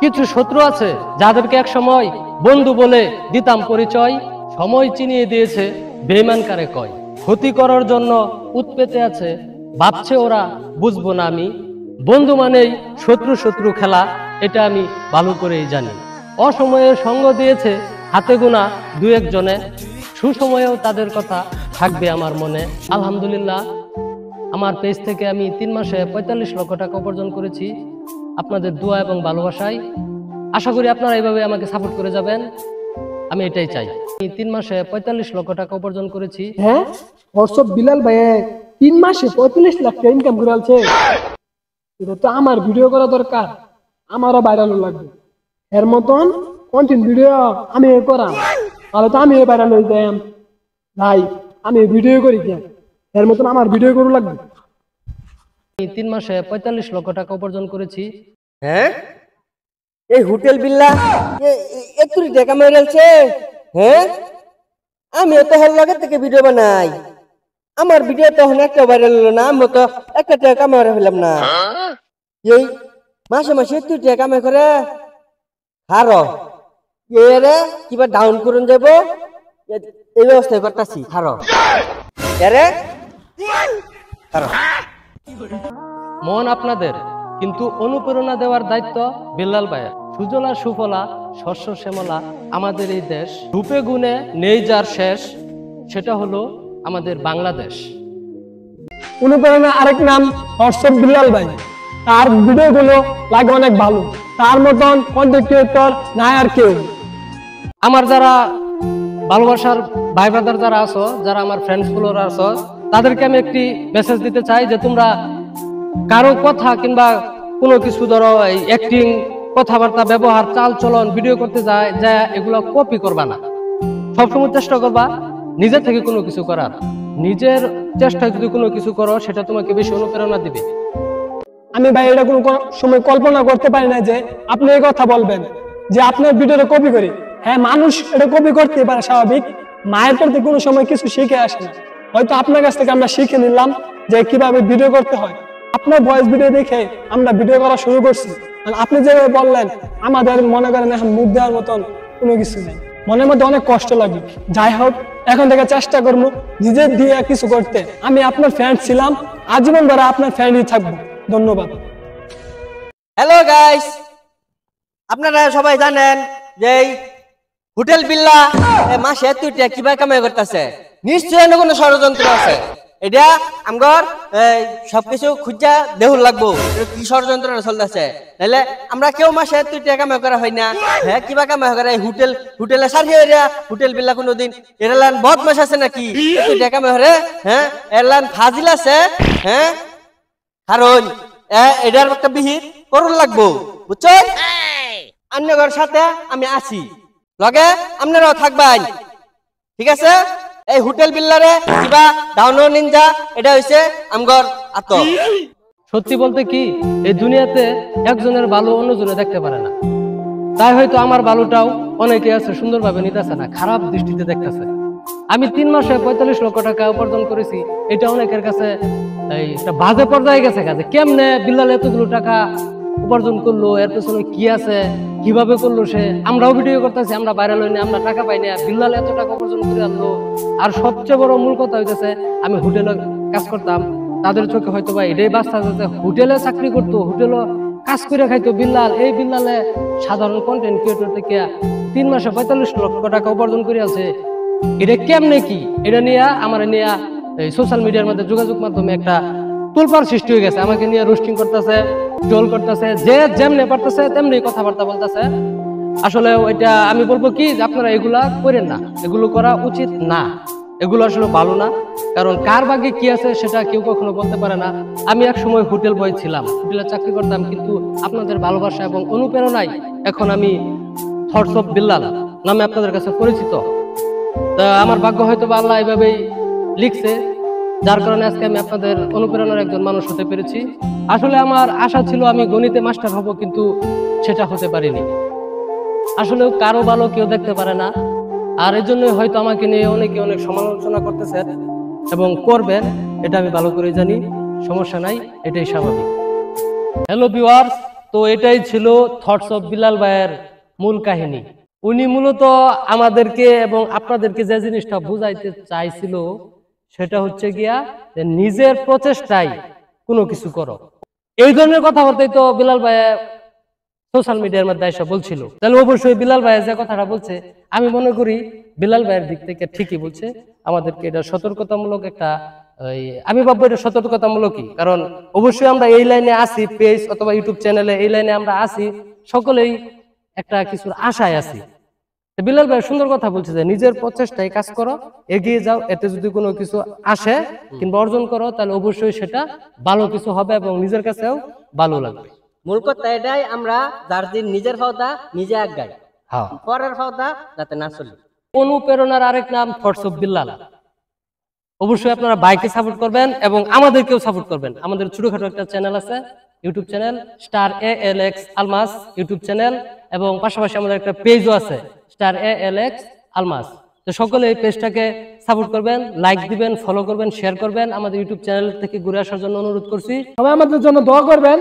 কিছু শত্রু আছে যাদেরকে এক সময় বন্ধু বলে দিতাম পরিচয়, সময় চিনিয়ে দিয়েছে বেঈমান কারে কয়। ক্ষতি করার জন্য উৎপেতে আছে, ভাবছে ওরা বুঝবো না আমি। বন্ধু মানেই শত্রু শত্রু খেলা, এটা আমি ভালো করেই জানি। অসময়ে সঙ্গ দিয়েছে হাতে গোনা দু একজনে, সুসময়েও তাদের কথা থাকবে আমার মনে। আলহামদুলিল্লাহ, আমার পেজ থেকে আমি 3 মাসে 45 লক্ষ টাকা উপার্জন করেছি আপনাদের দোয়া এবং ভালোবাসায়। আশা করি আপনারা এইভাবে আমাকে সাপোর্ট করে যাবেন, আমি এটাই চাই। 3 মাসে 45 লক্ষ টাকা উপার্জন করেছি। হ্যাঁ, হোয়াটসঅ্যাপ বিলাল ভাই 3 মাসে 45 লাখ টাকা ইনকাম করে আছে। এটা তো আমার ভিডিও করা দরকার, আমারও ভাইরাল লাগবে। এর মতন কন্টেন্ট ভিডিও আমি করাম, তাহলে তো আমি ভাইরাল হয়ে যাই। ভাই আমি ভিডিও করি কেন, এর মতন আমার ভিডিও করা লাগবে। 3 মাসে 45 লক্ষ টাকা উপার্জন করেছি। হ্যাঁ, এই হোটেল বিল্লা একটু টাকা মেরেছে। হ্যাঁ, আমি তো হল লগে থেকে ভিডিও বানাই, আমার ভিডিও তখন একটা ভাইরাল হলো না, আমি তো একটা টাকা কামাই হইলাম না। এই মাসে মাসে তুই টাকা কামাই করে হারো এরে কিবা ডাউন করুন যাব, এই ব্যবস্থা করতেছি। হারো এরে হারো। মন আপনাদের, কিন্তু অনুপ্রেরণা দেওয়ার দায়িত্ব বিল্লাল ভাইয়ের। সুজলা সুফলা শস্য শ্যামলা আমাদের এই দেশ, রূপে গুণে নেই যার শেষ, সেটা হলো আমাদের বাংলাদেশ। অনুপ্রেরণা আরেক নাম হোয়াটসঅ্যাপ বিলাল ভাই, তার ভিডিওগুলো লাগে অনেক ভালো, তার মতন কন্টেন্ট ক্রিয়েটর নাই আর কেউ। আমার যারা ভালোবাসার ভাই ব্রাদার যারা আছো, যারা আমার ফ্রেন্ডস গুলোর আছো, তাদেরকে আমি একটি মেসেজ দিতে চাই যে তোমরা কারো কথা কিংবা কোনো কিছু ধরো এই অ্যাক্টিং, কথাবার্তা, ব্যবহার, চাল চলন ভিডিও করতে যায় এগুলো কপি করবা না। সবসময় চেষ্টা করবা নিজে থেকে কোনো কিছু করার। নিজের চেষ্টায় যদি কোনো কিছু করো, সেটা তোমাকে বেশি অনুপ্রেরণা দিবে। আমি ভাই এটা কোনো সময় কল্পনা করতে পারি না যে আপনি এই কথা বলবেন যে আপনার ভিডিওটা কপি করি। হ্যাঁ, মানুষ এটা কপি করতে পারে, স্বাভাবিক। মায়ের প্রতি কোনো সময় কিছু শিখে আসে না, হয়তো আপনার কাছ থেকে আমরা শিখে নিলাম যে কিভাবে ভিডিও করতে হয়। আপনার ভয়েস ভিডিও দেখে আমরা ভিডিও করা শুরু করছি। আপনি যেভাবে বললেন, আমাদের মনে করেন এখন মুখ দেওয়ার মতন কোনো কিছু নেই, মনের মধ্যে অনেক কষ্ট লাগে। যাই হোক, এখন থেকে চেষ্টা করবো নিজের দিয়ে কিছু করতে। আমি আপনার ফ্যান ছিলাম, আজীবন ধরে আপনার ফ্যানই থাকবো। ধন্যবাদ। হ্যালো গাইস, আপনারা সবাই জানেন যে এই হোটেল বিল্লা মাসে তুইটা কিভাবে কামাই করতেছে। নিশ্চয়ই কোনো ষড়যন্ত্র আছে, এটা আমগর সবকিছু খুঁজা দেহুর লাগবো কি ষড়যন্ত্র চলতেছে। তাহলে আমরা কেউ মাসে তুইটা কামাই করা হয় না। হ্যাঁ, কিবা কামাই করে হোটেলে সারিয়ে হোটেল বিল্লা কোনোদিন এরলান বদমাশ আছে নাকি তুইটা কামাই করে? হ্যাঁ, এরলান ফাজিল আছে। হ্যাঁ, কারণ এটার একটা বিহিত করুন লাগবো, বুঝছো? অন্যগর সাথে আমি আছি, লগে আপনারাও থাকবেন, ঠিক আছে? এই হোটেল বিল্লারে কিবা ডাউনলোড নিনজা, এটা হইছে আমগর আত। সত্যি বলতে কি, এই দুনিয়াতে একজনের ভালো অন্যজনে দেখতে পারে না। তাই হয়তো আমার ভালোটাও অনেকে আছে সুন্দরভাবে নিতেছে না, খারাপ দৃষ্টিতে দেখতেছে। আমি 3 মাসে 45 লক্ষ টাকা উপার্জন করেছি, এটা অনেকের কাছে একটা বাজে পর্যায়ে গেছে। কাজে কেমনে বিল্লাল এতগুলো টাকা উপার্জন করলো, এর পেছনে কি আছে, কিভাবে করলো সে? আমরাও ভিডিও করতেছি, আমরা ভাইরাল হইনি, আমরা টাকা পাইনি, আর বিল্লাল এত টাকা উপার্জন করে আনলো। আর সবচেয়ে বড় মূল কথা হইতেছে, আমি হোটেলে কাজ করতাম, তাদের চোখে হয়তো বা এটাই বাস্তা যাচ্ছে হোটেলে চাকরি করতো, হোটেলে কাজ করে খাইতো বিল্লাল। এই বিল্লালে সাধারণ কন্টেন্ট ক্রিয়েটর থেকে 3 মাসে 45 লক্ষ টাকা উপার্জন করে আছে। এটা কেমনে কি? এটা নিয়ে আমার নিয়ে এই সোশ্যাল মিডিয়ার মধ্যে যোগাযোগ মাধ্যমে একটা তোলপাড় সৃষ্টি হয়ে গেছে। আমাকে নিয়ে রোস্টিং করতেছে, ট্রোল করতেছে, যে যেমনি পারতেছে তেমনি কথাবার্তা বলতেছে। আসলে ওইটা আমি বলবো কি, আপনারা এগুলা করেন না, এগুলো করা উচিত না, এগুলো আসলে ভালো না। কারণ কার ভাগ্যে কি আছে সেটা কেউ কখনো বলতে পারে না। আমি এক সময় হোটেল বয় ছিলাম, হোটেলে চাকরি করতাম, কিন্তু আপনাদের ভালোবাসা এবং অনুপ্রেরণায় এখন আমি হোয়াটসঅ্যাপ বিল্লাল নামে আপনাদের কাছে পরিচিত। তা আমার ভাগ্য হয়তো বা আল্লাহ এভাবেই লিখছে, যার কারণে আজকে আমি আপনাদের অনুপ্রেরণার একজন মানুষ হতে পেরেছি। আসলে আমার আশা ছিল আমি গণিতে মাস্টার হব, কিন্তু সেটা হতে পারিনি। আসলে কারো ভালো কেউ দেখতে পারে না, আর এই জন্যই হয়তো আমাকে নিয়ে অনেকে অনেক সমালোচনা করতেছেন এবং করবেন, এটা আমি ভালো করে জানি। সমস্যা নাই, এটাই স্বাভাবিক। হ্যালো ভিউয়ার্স, তো এটাই ছিল থটস অফ বিলাল ভাইয়ের মূল কাহিনী। উনি মূলত আমাদেরকে এবং আপনাদেরকে যে জিনিসটা বুঝাইতে চাইছিল সেটা হচ্ছে গিয়া যে নিজের প্রচেষ্টায় কোনো কিছু করো। এই ধরনের কথাবার্তাই তো বিলাল ভাই সোশ্যাল মিডিয়ার মধ্যে এসে বলছিল। তাহলে অবশ্যই বিলাল ভাই যে কথাটা বলছে আমি মনে করি বিলাল ভাইয়ের দিক থেকে ঠিকই বলছে। আমাদেরকে এটা সতর্কতামূলক একটা আমি ভাববো এটা সতর্কতামূলকই, কারণ অবশ্যই আমরা এই লাইনে আসি, পেজ অথবা ইউটিউব চ্যানেলে এই লাইনে আমরা আসি, সকলেই একটা কিছুর আশায় আছি। বিলাল ভাই সুন্দর কথা বলছে যে নিজের প্রচেষ্টায় কাজ করো, এগিয়ে যাও, এতে যদি কোনো কিছু আসে কিংবা অর্জন করো তাহলে অবশ্যই সেটা ভালো কিছু হবে এবং নিজের কাছেও ভালো লাগবে। মূল কথা এটাই, আমরা যার দিন নিজের ফাওতা নিজে আগাই, হ্যাঁ, পরের ফাওতা যাতে না চলে। অনুপ্রেরণার আরেক নাম থটস অফ বিল্লাল। অবশ্যই আপনারা বাইকে সাপোর্ট করবেন এবং আমাদেরকেও সাপোর্ট করবেন। আমাদের ছোটখাটো একটা চ্যানেল আছে, YouTube channel star ALX Almas YouTube channel, এবং পাশাপাশি আমাদের একটা পেজও আছে স্টার ALX আলমাস। তো সকলে এই পেজটাকে সাপোর্ট করবেন, লাইক দিবেন, ফলো করবেন, শেয়ার করবেন। আমাদের ইউটিউব চ্যানেল থেকে ঘুরে আসার জন্য অনুরোধ করছি। সবাই আমাদের জন্য দোয়া করবেন।